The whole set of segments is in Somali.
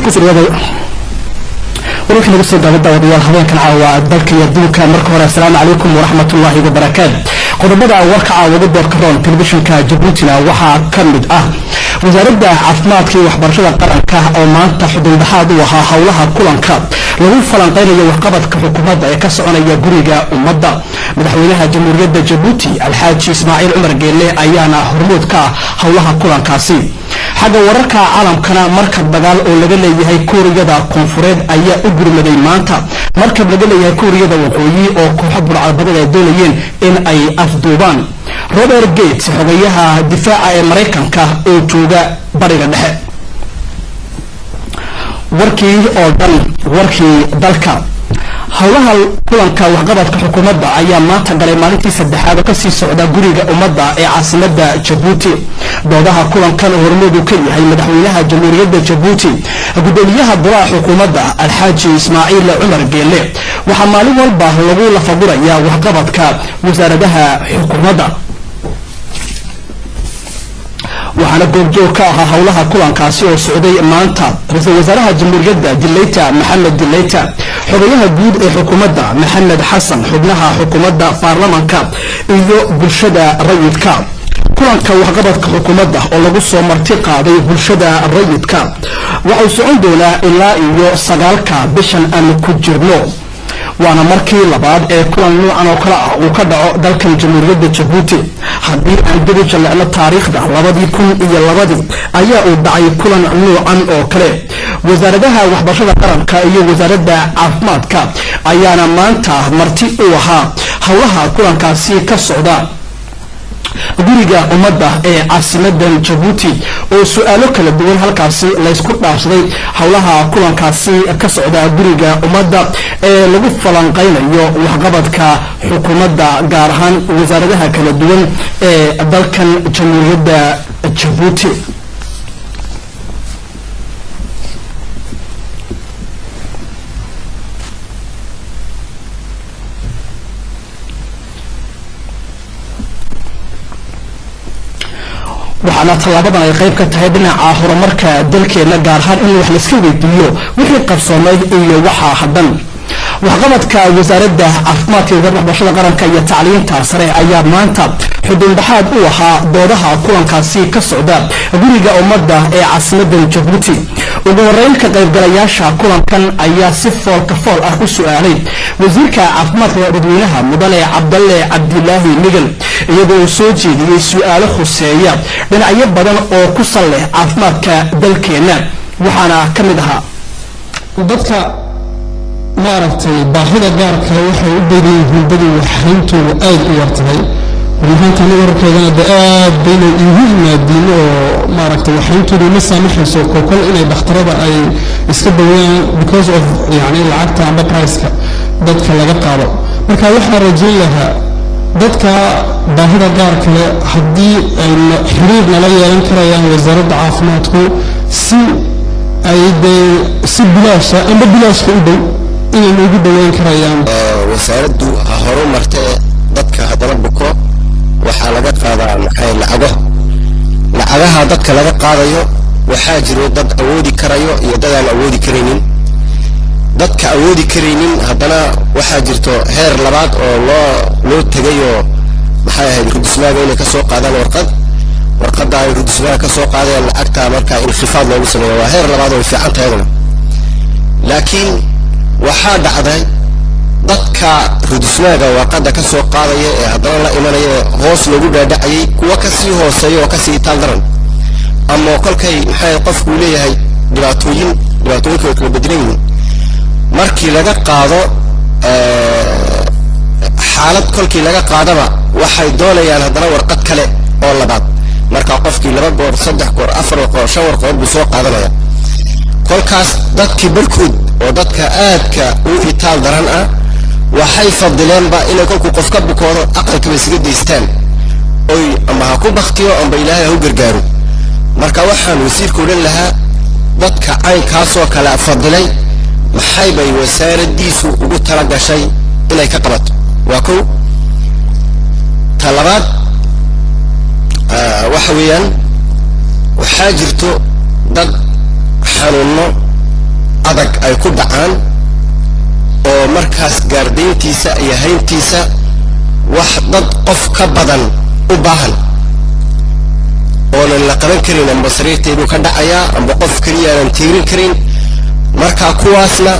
كسر هذا وروح نقص الدولة وديال هذين كان عوا ذلك يدوك مركور السلام عليكم ورحمة الله وبركاته قد بدأ وقع وقدر كرون تلفزيون كجبوتنا وحا كمد وزارة عفمات كي وحبرشة القرن كه أو ما تحد البحاد وها حولها كلن كاب لو فلنطين يوقبت كحكومة يكسرون يجريجا ومضى مدحونها جمهورية جيبوتي الحاج إسماعيل عمر قيلي أيانا هرمود كا حولها كلن كاسي حاجة وركع عالم كنا مركب بدل أو لجل يهي كوريا دا كونفرد أي أجر مدي مانتا مركب لجل يهي كوريا دا وقوي أو كحب العربية الدوليين إن أي أفضوبان روبرت جيتس حبيها دفاع أمريكا كا أو توجا بريغا دحى وركي أو وركي دالكا howlaha kulanka waxqabadka xukuumadda ayaa maanta galay maalintii saddexaad ka sii socda guriga ummadda ee caasimadda Djibouti doodaha kulankan hormoodu ka yahay madaxweynaha jamhuuriyadda Djibouti gudoomiyaha golaha xukuumadda alxaaji Ismaaciil Cumar Geelle waxa maalin walba lagu la fadurayaa waxqabadka wasaaradaha xukuumadda waxaana goobjoog ka ahaa howlaha kulankaasi oo socday maanta ra'iisul wasaaraha jamhuuriyadda Dilayta Maxamed Dilayta xogayaha guud ee xukuumadda Maxamed Xasan xubnaha xukuumadda baarlamaanka iyo bulshada rayidka kulanka waxqabadka xukuumadda oo lagu soo marti qaaday bulshada rayidka waxa socon doonaa ilaa iyo 9ka bishan aan ku jirno وانا مركي لبعض كلان نوعا وكلا وكدعو دالك الجمهورية Djibouti هذه عندنا جلعنا التاريخ ده لبعض يكون إيا لبعض أيها ودعي كلان نوعا وكلا وزاردها وحباشة قرن كأيها وزارد عفمات كا أيانا مانتا مرتي اوها هولها كلان كاسي كالسعودة guriga ummadda ee caasimadda Djibouti oo su'aalo kala duwan halkaasi la isku dhaafsaday howlaha kulankaasi ka socda guriga ummadda ee lagu falanqeynayo waxqabadka xukuumadda gaar ahaan wasaaradaha kala duwan ee dalkan jamhuuriyadda Djibouti waxaana talaabadan ay qayb ka tahay dhinaca horumarka dalkeena gaar ahaan in wax la iska weydiiyo wixii qabsoomay iyo waxa hadan waxqabadka wasaaradda caafimaadka iyo waxbarashada qaranka iyo tacliinta sare ayaa maanta xudun dhaxaad u ahaa doodaha kulankaasi ka socda guriga ummadda ee caasimadda Djibouti ugu horeyn ka qaybgalayaasha kulankan ayaa si fool ah u su'aalay wasiirka caafimaadka dadweynaha mudane Cabdalle Cabdilaahi Migel iyadoo soo jeediyay su'aalo khuseeya dhinacyo badan oo ku saleh caafimaadka dalkeena waxaana kamid ahaa dadka maaragtay baahida gaarka waxay u beelayeen badii waxayntoodu aad u yartahay ولهذا نوركنا بآب بين الإنجيل الدين ومعركة وحينته لما سامحه كل إنه بخترب أي إسكبويا because of يعني العادة عند برايسك ضدك لا قارب مركا وحنا رجلها ضدك باهدا دارك حدي حريرنا لا ينكر يا وزارة عافماتكو سي أي سي بلاش أم بلاش كده إنه موجود ينكر يا وزارة هارون مرتة ضدك هذا بكرة waxaa laga qaadaa maxay lacagaha dadka laga qaadayo waxaa jiro dad awoodi karayo iyo dad aan awoodi kareynin dadka awoodi kareynin hadana waxaa jirto heer labaad oo loo tagayo maxay ahayd rudismaaga inay ka soo qaadaan warqadda ay rudismaaga ka soo qaadeen lacagta marka inqifaad loogu sameeyo waa heer labaad oo fiican tahay laakiin waxaa dhacday dadka rudismaaga warqadda ka soo qaadaya ee hadana la imanaya hoos lagu dhaadhacay kuwa ka sii hooseeyo oo ka sii taal ama kolkay maxay qofku leeyahay dhibaatooyinka kala bedelayn markii laga qaado xaalad kolkii laga qaadaba waxay doonayaan hadana warqad kale oo labaad marka qofkii 2 goor 3 goor 4 goor 5 goor buu soo qaadanaya kolkaas dadkii barkood oo dadka aadka u itaal daran ah waxay fadleen ba inay kolku qof ka bukoodo aqalka wasiga deystaan oy ama ha ku baqtiyo ama ilaahay u gargaaro marka waxaan wasiirku oran lahaa dadka ay ka soo kala fadlay maxay bay wasaaradiisu ugu tala gashay inay ka qabato waa ko talabaad waxa weeyaan waxaa jirto dad xanuuno adag ay ku dhacaan oo markaas gaardayntiisa iyo hayntiisa wax dad qof ka badan u baahan oonan la qaban karin amba sariirteedu ka dhacayaa amba qof keliya aanan tiirin karin markaa kuwaasna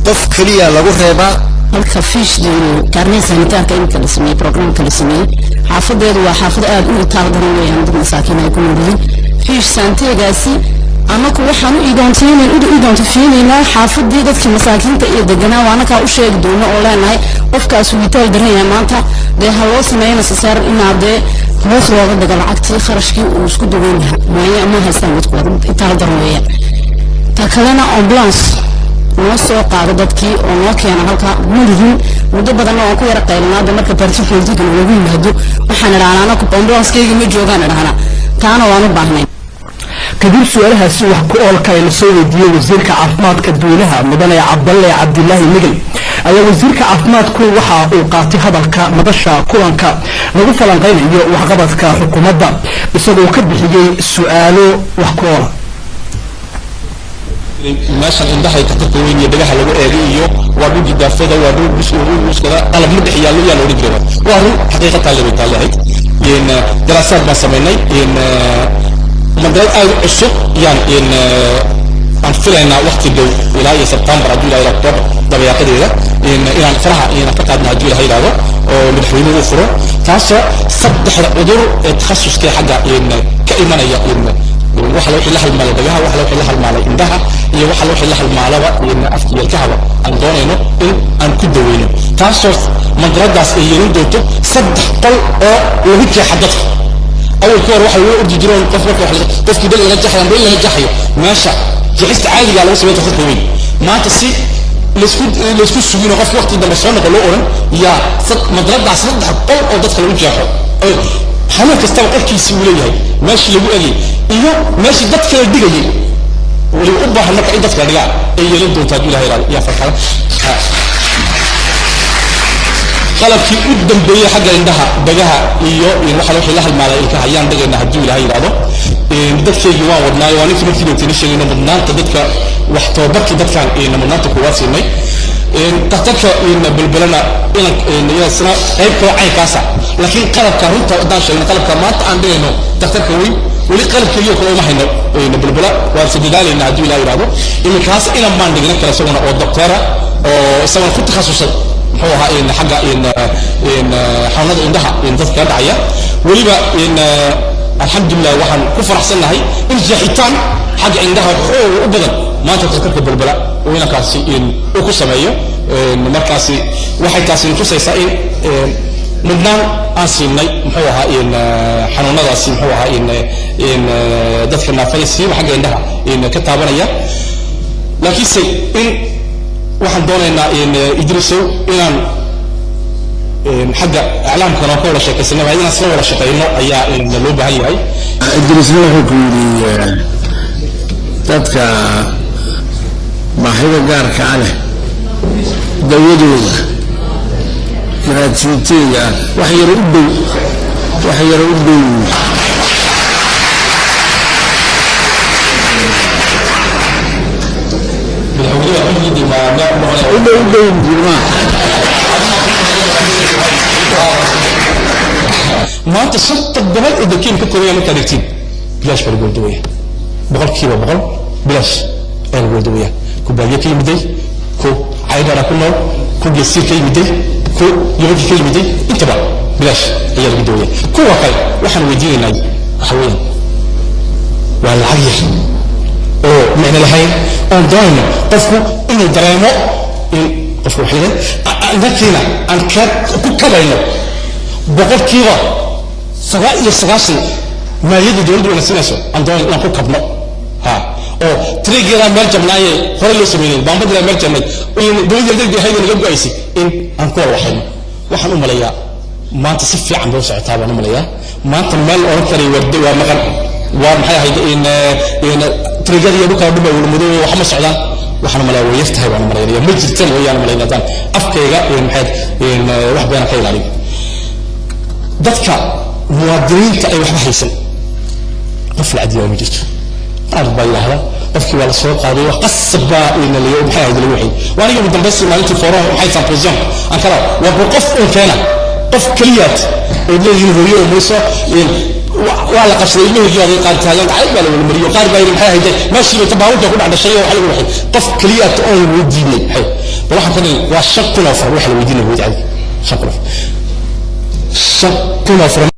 qof keliya lagu reebaa halka fiishdu karnay sanitaarka inta la sameeyay programka la sameeyay xaafadeedu waa xaafad aad u taal daran weeyaan dad masaakiin ay ku noolyihiin fiish santeegaasi anaku waxaan u idoonto fiinayna xaafadii dadka masaakiinta iyo deganaa waana ka u sheegi doono oo leenahay qofkaas uu taal daran yahay maanta de haloo sameeyna saar inaadee hoos looga daga lacagtii kharashkii uu isku daweyn lahaa ma haystaan dadku taal daran weeyaan ta kalena ambulance noo soo qaado dadkii oo noo keena halka mulihin muddo badan oo ku yara qaylanaada marka bartilxoodiga lagu yimaado waxaan idhahnaa anaku ambulance-kayga ma joogaan idhahnaa taana waan u baahnay kadib su'aalahaasi wax ku oolka ay la soo weydiiyey wasiirka caafimaadka dowlaha mudane cabdalle cabdilaahi migel ayaa wasiirka caafimaadku waxa uu qaatay hadalka madasha kulanka lagu falanqaynayo waxqabadka xukuumadda isagoo ka bixiyey su'aalo wax ku oola meeshan indhaha ka weyn iyo dhagaha lagu eegayo waa dhul jidaafada waa dhul buskada qalab madax yaalo yaa loo dhigay waa run xaqiiqatan la weydiiyay in daraasaad ma sameynay in مدرسة السوق يعني إن أنفلنا وقت الجو إلى سبتمبر أجول إلى أكتوبر طبيعة قديرة إن صراحة إن فقدنا أجول هاي الأول ومدحوين وفرة تاسع صدق الأدور تخصص كحاجة إن كإيمان إن وحلو حلها المال دجاها وحلو حلها المال عندها هي وحلو حلها المال إن أفتي الكهوة عندنا إنه أن كدوينه تاسع مدرسة يندوتو صدق قل أو وهيك حدث أول كور واحد يقول يجرون قفلك واحد بس كده اللي نجح يعمل اللي نجح ماشى جلست عادي على وسط بيت خط وين ما تسي لسكوت سجون وقف وقت ده مشان قالوا أورن يا صد مدرسة صد حقول أو دخل وجهه حنا تستوقف كي سووليه ماشي اللي بيقولي إيوه ماشي دخل الدقيقة واللي أبغى هناك عدة كذا إيه اللي أنتوا تقولوا هاي يا فرحان قلب في قدام بيا حاجة عندها بجاها إيوه يروح لها الملاك هيان دقة إنها تجول هاي هذا بدك شيء جوا ودنا وأنا كمان كده تنشي إنه بدنا تدك واحتوبك دك عن إنه بدنا تقواسي إنه تحتك إن بالبلنا إن يا سنا هاي كوعي كاسة لكن قلب كهون تقدرش إن قلب كمات عندنا إنه تحتك وين ولي قلب كليه كله ما هنا إن بالبلا وارسديدال إنها تجول هاي هذا إنه كاسة إن ما عندنا كلا سوينا أو دكتورة أو سوينا كل تخصصات هو إن حاجة إن حوالنا عندها إن تذكر دعية وليبا إن الحمد لله وحن كفر أحسن هاي إن جحيتان حاجة عندها هو أبدا ما تذكر بالبلاء وين كاسي إن أكو سماية إن مركاسي واحد كاسي نفسه يسائل لبنان أنسيني هو إن حنونا راسي هو إن تذكر نافلسي وحاجة عندها إن كتابنا يا لكن سي إن waxaan doonaynaa in idriso inaan xagga iclaamka oo kala shaqeysano inaan soo wada shaqeyno ayaa loo baahan yahay idriso wuxuu ku yiri dadka baahida gaarka ah leh dawadooda raadsiinteeda wax yar u dhow ما أنت شنطة الدبل إذا كان كتير يوم كاريكتين بلاش بالجولدوية بقول كيلو بقول بلاش الجولدوية كوباية كيلو بدي كو عيد على كل كو جسير كيلو بدي كو يوم كيلو بدي أنت بقى بلاش هي الجولدوية كو واقعي وحنا ودينا حوين والعيش أو معنى الحين أو دائما قفوا إن الدراما قفوا حين ذكرنا أن كبرنا بقول كيرا سواء يسراسي ما يدي دول ولا سناسو أن دائما نقول كبنا ها أو تريجرا مرجع مناي هرلو سمين بامبرا مرجع مناي وين دول يدري بهاي من قبل أيسي إن أنكر وحنا ملايا ما تصفي عن روس عتابنا ملايا ما تمل أوركري ودي ومغن ومحيا هيدا إن تريجرا يبقى دبا والمدو وحمس عدان وحنا ملايا ويفتح وانا ملايا مجرتين ويانا ملايا دان أفكيجا إن محيد إن واحد بينا كيل عليه dadka muwaadiniinta ay waxba haysan qof la adiyo ma jirto qaar baa yiraahdaa qofkii waa la soo qaaday wax qasaba ina la yahay maxay la wixii waaniga ugu dambeysay maalintii fooro maxay symposium aan kala waa qof oo keena qof kaliyaad oo leeyahay hooyo oo meesha waa la qabsaday ilmihii ay qaar taagan ay baa la mariyo qaar baa maxay hayday meeshii bay tabaawunta ku dhacday shay waxa lagu wixii qof kaliyaad oo weydiinay waxa kan waa shaqo la faro waxa la weydiinay weydiinay shaqo